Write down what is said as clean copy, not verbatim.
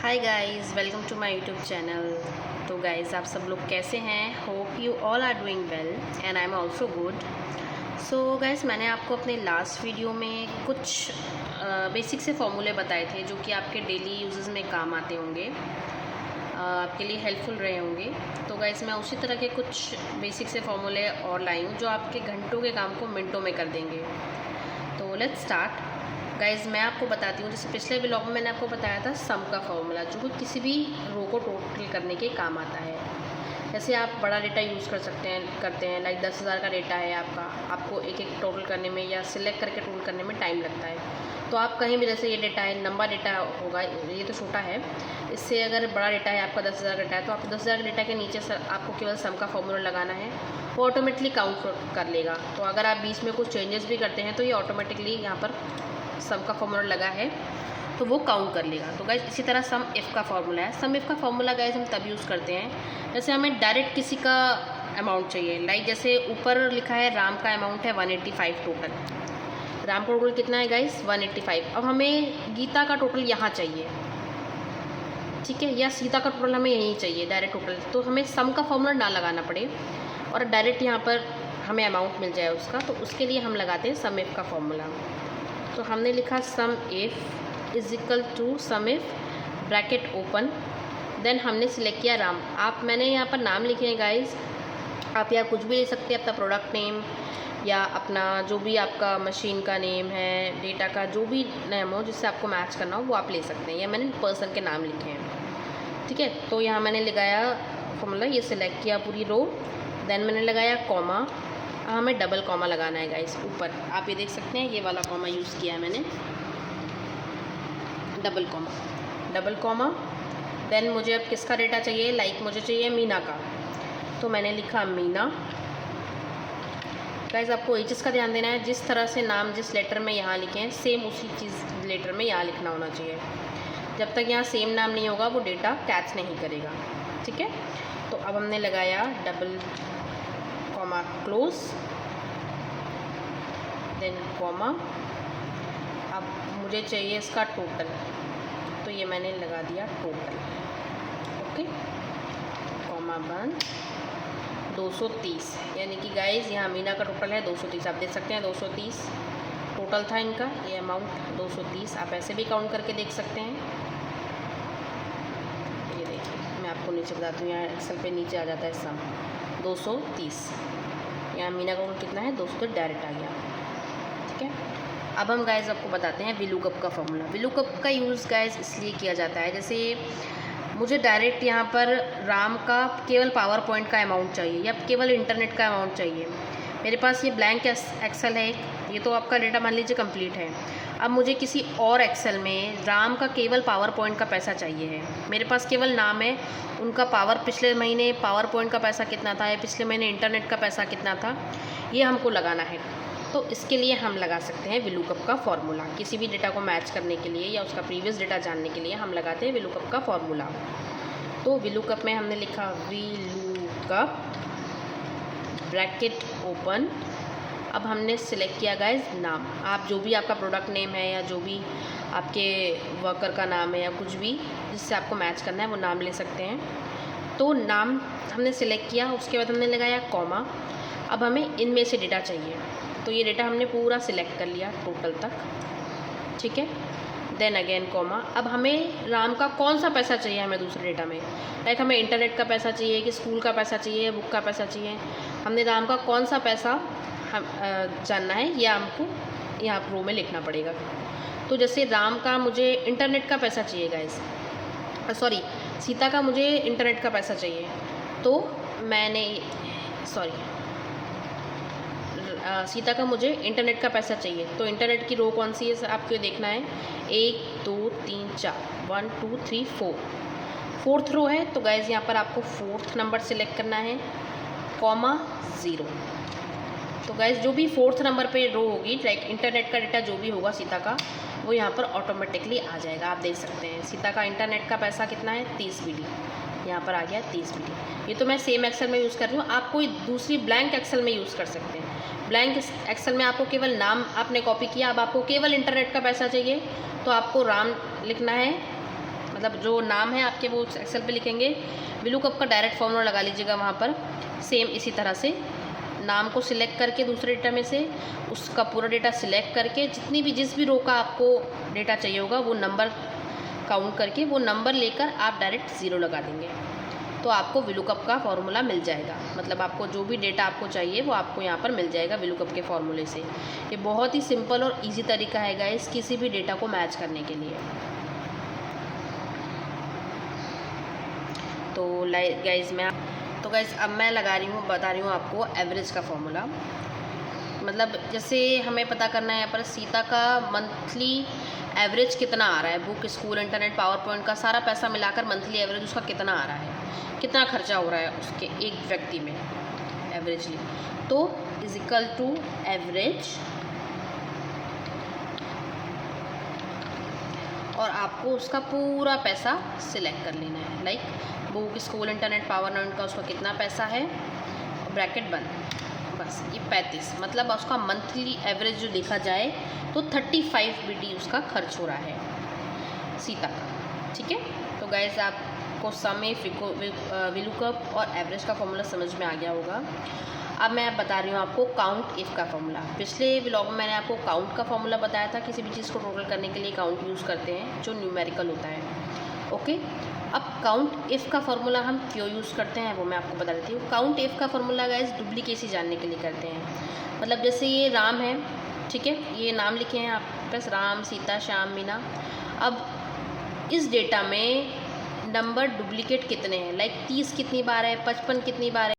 Hi guys, welcome to my YouTube channel. तो guys, आप सब लोग कैसे हैं? Hope you all are doing well and I am also good. So guys, मैंने आपको अपने लास्ट वीडियो में कुछ बेसिक से फॉर्मूले बताए थे जो कि आपके डेली यूजेस में काम आते होंगे, आपके लिए हेल्पफुल रहे होंगे। तो गाइस, मैं उसी तरह के कुछ बेसिक से फॉर्मूले और लाई हूँ जो आपके घंटों के काम को मिनटों में कर देंगे। तो लेट्स स्टार्ट। गाइज़, मैं आपको बताती हूँ, जैसे पिछले व्लॉग में मैंने आपको बताया था सम का फॉर्मूला, जो कि किसी भी रो को टोटल करने के काम आता है। जैसे आप बड़ा डेटा यूज़ करते हैं लाइक 10,000 का डेटा है आपको एक एक टोटल करने में या सिलेक्ट करके टोटल करने में टाइम लगता है। तो आप कहीं भी, जैसे ये डेटा है, लंबा डेटा होगा, ये तो छोटा है, इससे अगर बड़ा डेटा है आपका 10,000 डेटा है, तो आपको 10,000 डेटा के नीचे आपको केवल सम का फॉर्मूला लगाना है, वो ऑटोमेटिकली काउंट कर लेगा। तो अगर आप बीच में कुछ चेंजेस भी करते हैं तो ये ऑटोमेटिकली यहाँ पर सम का फॉर्मूला लगा है तो वो काउंट कर लेगा। तो गाइज, इसी तरह सम इफ़ का फॉर्मूला है। सम इफ़ का फॉर्मूला गाइज हम तब यूज़ करते हैं जैसे हमें डायरेक्ट किसी का अमाउंट चाहिए। लाइक जैसे ऊपर लिखा है राम का अमाउंट है 185 टोटल। राम का टोटल कितना है गाइज? 185। अब हमें गीता का टोटल यहाँ चाहिए, ठीक है, या सीता का टोटल हमें यहीं चाहिए डायरेक्ट टोटल। तो हमें सम का फॉर्मूला ना लगाना पड़े और डायरेक्ट यहाँ पर हमें अमाउंट मिल जाए उसका, तो उसके लिए हम लगाते हैं सम इफ़ का फॉर्मूला। तो हमने लिखा sum if is equal to sum if bracket open, then हमने सिलेक्ट किया राम। मैंने यहाँ पर नाम लिखे हैं गाइज, आप यहाँ कुछ भी ले सकते हैं, अपना प्रोडक्ट नेम या अपना जो भी आपका मशीन का नेम है, डेटा का जो भी नेम हो जिससे आपको मैच करना हो वो आप ले सकते हैं, या मैंने पर्सन के नाम लिखे हैं, ठीक है। तो यहाँ मैंने लगाया फॉर्मूला, ये सिलेक्ट किया पूरी रो, देन मैंने लगाया कॉमा। हमें डबल कॉमा लगाना है गाइस ऊपर, आप ये देख सकते हैं, ये वाला कॉमा यूज़ किया है मैंने, डबल कॉमा। देन मुझे अब किसका डेटा चाहिए? लाइक मुझे चाहिए मीना का, तो मैंने लिखा मीना। गाइस, आपको एक चीज़ का ध्यान देना है, जिस तरह से नाम जिस लेटर में यहाँ लिखे हैं सेम उसी चीज़ लेटर में यहाँ लिखना होना चाहिए। जब तक यहाँ सेम नाम नहीं होगा वो डेटा कैच नहीं करेगा, ठीक है। तो अब हमने लगाया double comma close, then comma. अब मुझे चाहिए इसका टोटल, तो ये मैंने लगा दिया टोटल, ओके, कॉमा बंद। 230, यानी कि गाइस यहाँ मीना का टोटल है 230, आप देख सकते हैं 230 टोटल था इनका, ये अमाउंट 230। आप ऐसे भी काउंट करके देख सकते हैं, ये देखिए, मैं आपको नीचे बताती हूँ, यहाँ एक्सेल पे नीचे आ जाता है सम 230। यहाँ मीना का टोटल कितना है? 200, तो डायरेक्ट आ गया, ठीक है। अब हम गाइस आपको बताते हैं विलुकअप का फॉर्मूला। विलुकअप का यूज़ गाइस इसलिए किया जाता है, जैसे मुझे डायरेक्ट यहाँ पर राम का केवल पावर पॉइंट का अमाउंट चाहिए या केवल इंटरनेट का अमाउंट चाहिए। मेरे पास ये ब्लैंक एक्सेल है, ये तो आपका डेटा मान लीजिए कंप्लीट है। अब मुझे किसी और एक्सेल में राम का केवल पावर पॉइंट का पैसा चाहिए है। मेरे पास केवल नाम है, उनका पिछले महीने पावर पॉइंट का पैसा कितना था या पिछले महीने इंटरनेट का पैसा कितना था, ये हमको लगाना है। तो इसके लिए हम लगा सकते हैं विलुकअप का फॉर्मूला। किसी भी डेटा को मैच करने के लिए या उसका प्रीवियस डेटा जानने के लिए हम लगाते हैं विलुकअप का फॉर्मूला। तो विलुकअप में हमने लिखा विलुकअप ब्रैकेट ओपन। अब हमने सिलेक्ट किया गाइस नाम, आप जो भी आपका प्रोडक्ट नेम है या जो भी आपके वर्कर का नाम है या कुछ भी जिससे आपको मैच करना है वो नाम ले सकते हैं। तो नाम हमने सिलेक्ट किया, उसके बाद हमने लगाया कॉमा। अब हमें इनमें से डेटा चाहिए, तो ये डेटा हमने पूरा सिलेक्ट कर लिया टोटल तक, ठीक है। Then again comma. अब हमें राम का कौन सा पैसा चाहिए हमें दूसरे डेटा में, लाइक हमें इंटरनेट का पैसा चाहिए कि स्कूल का पैसा चाहिए, बुक का पैसा चाहिए, हमने राम का कौन सा पैसा हम जानना है, यह हमको यहाँ रो में लिखना पड़ेगा। तो जैसे राम का मुझे इंटरनेट का पैसा चाहिए गाइस, सॉरी सीता का मुझे इंटरनेट का पैसा चाहिए, तो मैंने सीता का मुझे इंटरनेट का पैसा चाहिए, तो इंटरनेट की रो कौन सी है आपको देखना है, 1 2 3 4, 1 2 3 4, फोर्थ रो है। तो गाइज यहाँ पर आपको फोर्थ नंबर सिलेक्ट करना है, कॉमा 0। तो गाइज जो भी फोर्थ नंबर पे रो होगी, लाइक इंटरनेट का डेटा जो भी होगा सीता का, वो यहाँ पर ऑटोमेटिकली आ जाएगा। आप देख सकते हैं सीता का इंटरनेट का पैसा कितना है, 30 BD, यहाँ पर आ गया 30 BD। ये तो मैं सेम एक्सेल में यूज़ कर रही हूँ, आप कोई दूसरी ब्लैंक एक्सेल में यूज़ कर सकते हैं। ब्लैंक एक्सेल में आपको केवल नाम आपने कॉपी किया, अब आपको केवल इंटरनेट का पैसा चाहिए, तो आपको राम लिखना है, मतलब मतलब जो नाम है आपके वो एक्सेल पे लिखेंगे, VLOOKUP का डायरेक्ट फॉर्मूला लगा लीजिएगा वहाँ पर। सेम इसी तरह से नाम को सिलेक्ट करके दूसरे डेटा में से उसका पूरा डेटा सिलेक्ट करके जिस भी रो का आपको डेटा चाहिए होगा वो नंबर काउंट करके वो नंबर लेकर आप डायरेक्ट 0 लगा देंगे, तो आपको VLOOKUP का फॉर्मूला मिल जाएगा। मतलब आपको जो भी डेटा आपको चाहिए वो आपको यहाँ पर मिल जाएगा VLOOKUP के फॉर्मूले से। ये बहुत ही सिंपल और इजी तरीका है गाइस किसी भी डेटा को मैच करने के लिए। तो गाइस अब मैं बता रही हूँ आपको एवरेज का फॉर्मूला। मतलब जैसे हमें पता करना है यहाँ पर सीता का मंथली एवरेज कितना आ रहा है, book, school, internet, power point का सारा पैसा मिलाकर मंथली एवरेज उसका कितना आ रहा है, कितना खर्चा हो रहा है उसके एक व्यक्ति में एवरेजली। तो इज इक्वल टू एवरेज, और आपको उसका पूरा पैसा सिलेक्ट कर लेना है। Like book, school, internet, power point का उसका कितना पैसा है, ब्रैकेट बंद, बस ये 35, मतलब उसका मंथली एवरेज जो देखा जाए तो 35 BD उसका खर्च हो रहा है सीता का। ठीक है, तो गाइस आपको VLOOKUP और एवरेज का फॉर्मूला समझ में आ गया होगा। अब मैं बता रही हूँ आपको काउंट इफ़ का फॉर्मूला। पिछले व्लॉग में मैंने आपको काउंट का फॉर्मूला बताया था, किसी भी चीज़ को टोटल करने के लिए काउंट यूज़ करते हैं जो न्यूमेरिकल होता है। ओके, अब काउंट इफ़ का फॉर्मूला हम क्यों यूज़ करते हैं वो मैं आपको बता देती हूँ। काउंट इफ़ का फॉर्मूला गाइस डुप्लीकेसी जानने के लिए करते हैं। मतलब जैसे ये राम है, ठीक है, ये नाम लिखे हैं आप बस, राम, सीता, श्याम, मीना। अब इस डेटा में नंबर डुप्लीकेट कितने हैं, लाइक 30 कितनी बार है, 55 कितनी बार है,